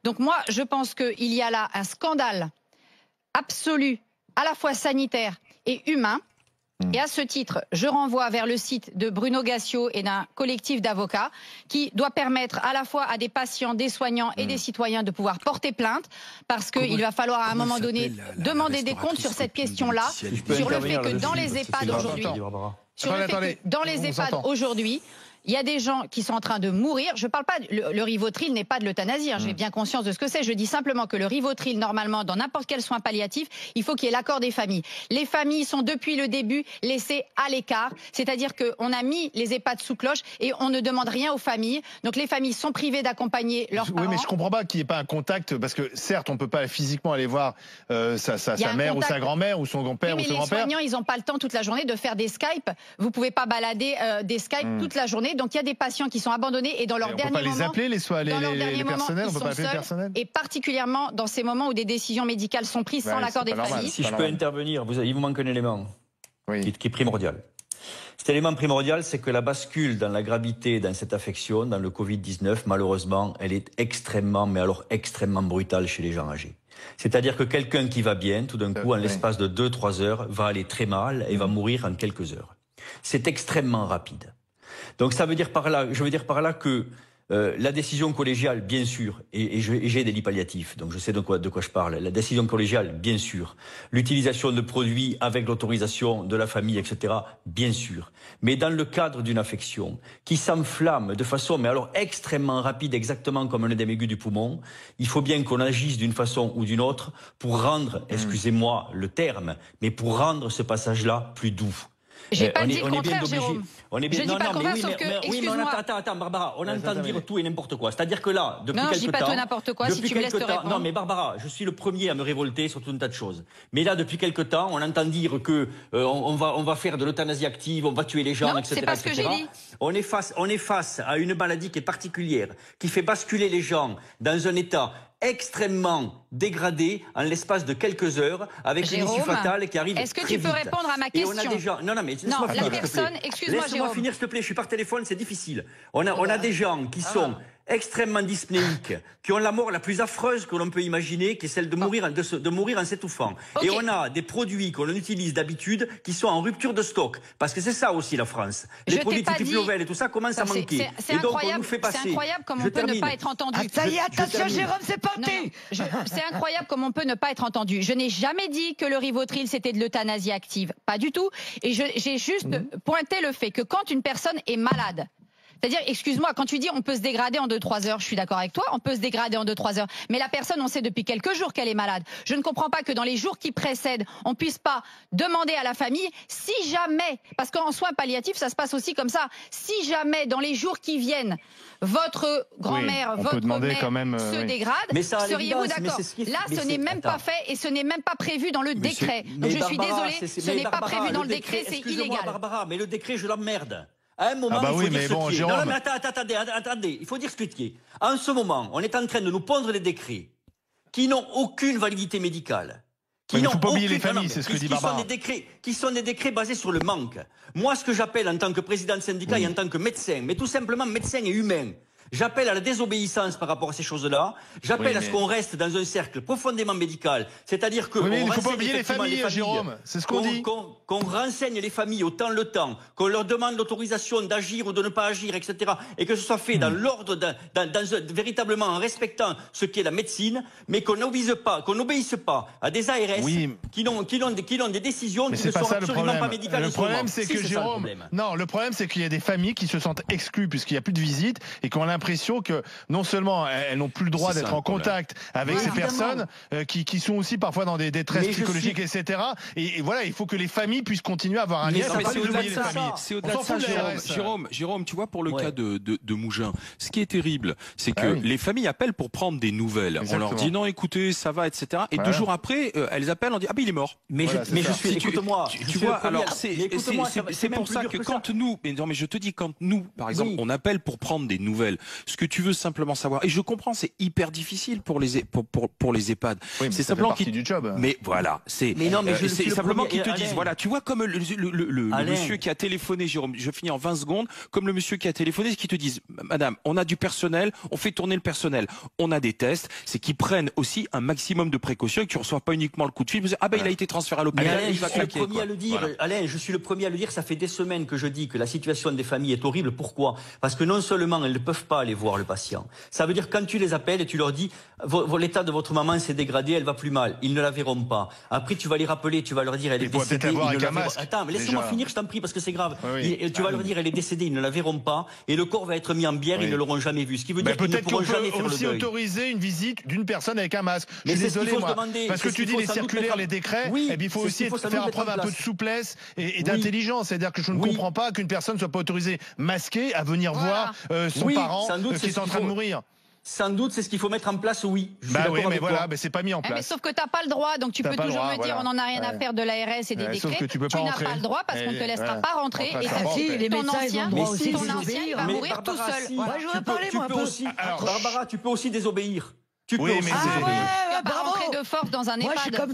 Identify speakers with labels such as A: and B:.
A: Donc moi, je pense qu'il y a là un scandale absolu, à la fois sanitaire et humain. Et à ce titre, je renvoie vers le site de Bruno Gassio et d'un collectif d'avocats qui doit permettre à la fois à des patients, des soignants et des citoyens de pouvoir porter plainte, parce qu'il va falloir à un moment donné demander des comptes sur cette question-là, sur le fait que dans les EHPAD aujourd'hui, aujourd'hui, il y a des gens qui sont en train de mourir. Je ne parle pas, le Rivotril n'est pas de l'euthanasie, hein, j'ai bien conscience de ce que c'est. Je dis simplement que le Rivotril, normalement, dans n'importe quel soin palliatif, il faut qu'il y ait l'accord des familles. Les familles sont depuis le début laissées à l'écart, c'est-à-dire qu'on a mis les EHPAD sous cloche et on ne demande rien aux familles. Donc les familles sont privées d'accompagner leurs parents.
B: Oui, mais je ne comprends pas qu'il n'y ait pas un contact, parce que certes, on ne peut pas physiquement aller voir sa mère ou sa grand-mère ou son grand-père ou son grand-père.
A: Les soignants, ils n'ont pas le temps toute la journée de faire des Skype. Vous ne pouvez pas balader des Skype toute la journée. Donc il y a des patients qui sont abandonnés et dans leur dernier moment.
B: On ne peut pas les appeler, les personnels, on peut pas appeler le personnel.
A: Et particulièrement dans ces moments où des décisions médicales sont prises sans l'accord des familles.
C: Si je peux intervenir, il vous manque un élément qui est primordial. Cet élément primordial, c'est que la bascule dans la gravité, dans cette affection, dans le Covid-19, malheureusement, elle est extrêmement, mais alors extrêmement brutale chez les gens âgés. C'est-à-dire que quelqu'un qui va bien, tout d'un coup, en l'espace de 2-3 heures, va aller très mal et va mourir en quelques heures. C'est extrêmement rapide. Donc ça veut dire par là, je veux dire par là que la décision collégiale, bien sûr, et j'ai des lits palliatifs, donc je sais de quoi je parle. La décision collégiale, bien sûr. L'utilisation de produits avec l'autorisation de la famille, etc., bien sûr. Mais dans le cadre d'une affection qui s'enflamme de façon, mais alors extrêmement rapide, exactement comme un œdème aigu du poumon, il faut bien qu'on agisse d'une façon ou d'une autre pour rendre, excusez-moi le terme, mais pour rendre ce passage-là plus doux.
A: J'ai pas dit le contraire, Jérôme.
C: Je
A: dis pas le contraire, sauf que, excuse-moi.
C: Attends, Barbara, on entend dire tout et n'importe quoi. C'est-à-dire que là, depuis quelque temps...
A: Non, je dis pas tout et n'importe quoi, si tu me laisses te répondre.
C: Non, mais Barbara, je suis le premier à me révolter sur tout un tas de choses. Mais là, depuis quelque temps, on entend dire que on va faire de l'euthanasie active, on va tuer les gens,
A: non,
C: etc.
A: c'est pas ce que j'ai dit.
C: On est face à une maladie qui est particulière, qui fait basculer les gens dans un état extrêmement dégradé en l'espace de quelques heures, avec une issue fatale qui arrive très vite.
A: Est-ce que tu peux répondre à ma question?
C: Et on a des gens... Non, mais
A: non, la personne, excuse-moi, Jérôme.
C: Laisse-moi finir, s'il te plaît, je suis par téléphone, c'est difficile. On a des gens qui sont extrêmement dyspnéiques, qui ont la mort la plus affreuse que l'on peut imaginer, qui est celle de mourir, de mourir en s'étouffant. Et on a des produits qu'on utilise d'habitude qui sont en rupture de stock. Parce que c'est ça aussi la France. Les produits type Flovelle et tout ça commencent à manquer.
A: Et donc on nous fait passer. C'est incroyable comme on peut ne pas être entendu.
D: Ah, ça y est, attention Jérôme, c'est porté.
A: C'est incroyable comme on peut ne pas être entendu. Je n'ai jamais dit que le Rivotril c'était de l'euthanasie active. Pas du tout. Et j'ai juste pointé le fait que quand une personne est malade, c'est-à-dire, excuse-moi, quand tu dis on peut se dégrader en 2-3 heures, je suis d'accord avec toi, on peut se dégrader en 2-3 heures. Mais la personne, on sait depuis quelques jours qu'elle est malade. Je ne comprends pas que dans les jours qui précèdent, on puisse pas demander à la famille, si jamais, parce qu'en soins palliatifs, ça se passe aussi comme ça, si jamais dans les jours qui viennent, votre grand-mère, votre mère se dégrade, seriez-vous d'accord? Là, ce n'est même pas fait et ce n'est même pas prévu dans le décret. Donc je suis désolée, ce n'est pas prévu dans le décret, c'est illégal.
C: Barbara, mais le décret, je l'emmerde. À un moment, il faut dire ce qui est. Non, mais attendez, il faut dire ce qui est. En ce moment, on est en train de nous pondre des décrets qui n'ont aucune validité médicale.
B: Il ne faut pas oublier les familles, c'est ce que dit Barbara.
C: Qui sont des décrets basés sur le manque. Moi, ce que j'appelle en tant que président de syndicat et en tant que médecin, mais tout simplement médecin et humain, j'appelle à la désobéissance par rapport à ces choses-là. J'appelle à ce qu'on reste dans un cercle profondément médical. C'est-à-dire que...
B: il ne faut pas oublier les familles, Jérôme. C'est ce qu'on dit.
C: Qu'on renseigne les familles autant le temps, qu'on leur demande l'autorisation d'agir ou de ne pas agir, etc. Et que ce soit fait dans l'ordre, véritablement en respectant ce qu'est la médecine, mais qu'on n'obéisse pas à des ARS qui ont des décisions qui ne sont absolument pas médicales.
B: Le problème, c'est que, Jérôme... Non, le problème, c'est qu'il y a des familles qui se sentent exclues puisqu'il n'y a plus de visites et qu'on a l'impression que non seulement elles n'ont plus le droit d'être en contact avec ces personnes qui sont aussi parfois dans des détresses psychologiques, etc. Et voilà, il faut que les familles puissent continuer à avoir un lien.
E: C'est au-delà de ça, Jérôme, tu vois, pour le cas de Mougins, ce qui est terrible, c'est que les familles appellent pour prendre des nouvelles. On leur dit non, écoutez, ça va, etc. Et 2 jours après, elles appellent, on dit ah ben il est mort.
C: Mais écoute-moi,
E: tu vois, alors c'est pour ça que quand nous, non mais je te dis, quand nous, par exemple, on appelle pour prendre des nouvelles Ce que tu veux simplement savoir, et je comprends, c'est hyper difficile pour les EHPAD.
B: Oui, c'est simplement du job.
E: Mais voilà, c'est simplement qu'ils te disent, voilà, tu vois comme le monsieur qui a téléphoné, Jérôme, je finis en 20 secondes, comme le monsieur qui a téléphoné, qui te disent, madame, on a du personnel, on fait tourner le personnel, on a des tests, c'est qu'ils prennent aussi un maximum de précautions et que tu reçois pas uniquement le coup de fil, il a été transféré à l'hôpital.
C: Alain, je suis le premier à le dire. Voilà. Alain, je suis le premier à le dire. Ça fait des semaines que je dis que la situation des familles est horrible. Pourquoi? Parce que non seulement elles ne peuvent pas aller voir le patient. Ça veut dire quand tu les appelles et tu leur dis l'état de votre maman s'est dégradé, elle va plus mal. Ils ne la verront pas. Après, tu vas les rappeler, tu vas leur dire elle est décédée. Attends, laisse-moi finir, je t'en prie, parce que c'est grave. Tu vas leur dire elle est décédée, ils ne la verront pas, et le corps va être mis en bière, ils ne l'auront jamais vu. Ce qui veut dire qu'ils ne pourront jamais faire le deuil.
B: Peut-être qu'on peut aussi autoriser une visite d'une personne avec un masque. Je suis désolé, moi, parce que tu dis les circulaires, les décrets, et il faut aussi faire preuve un peu de souplesse et d'intelligence. C'est-à-dire que je ne comprends pas qu'une personne ne soit pas autorisée masquée à venir voir son parent qui est en train de mourir.
C: Sans doute, c'est ce qu'il faut mettre en place, oui.
B: Mais voilà, c'est pas mis en place.
A: Mais sauf que t'as pas le droit, donc tu peux toujours me dire, on en a rien à faire de l'ARS et des décrets. Tu n'as pas le droit parce qu'on te laissera pas rentrer et ton ancien va mourir tout seul.
D: Moi, je veux parler, moi, un peu.
C: Barbara, tu peux aussi désobéir.
A: Tu peux aussi pas rentrer de force dans un EHPAD.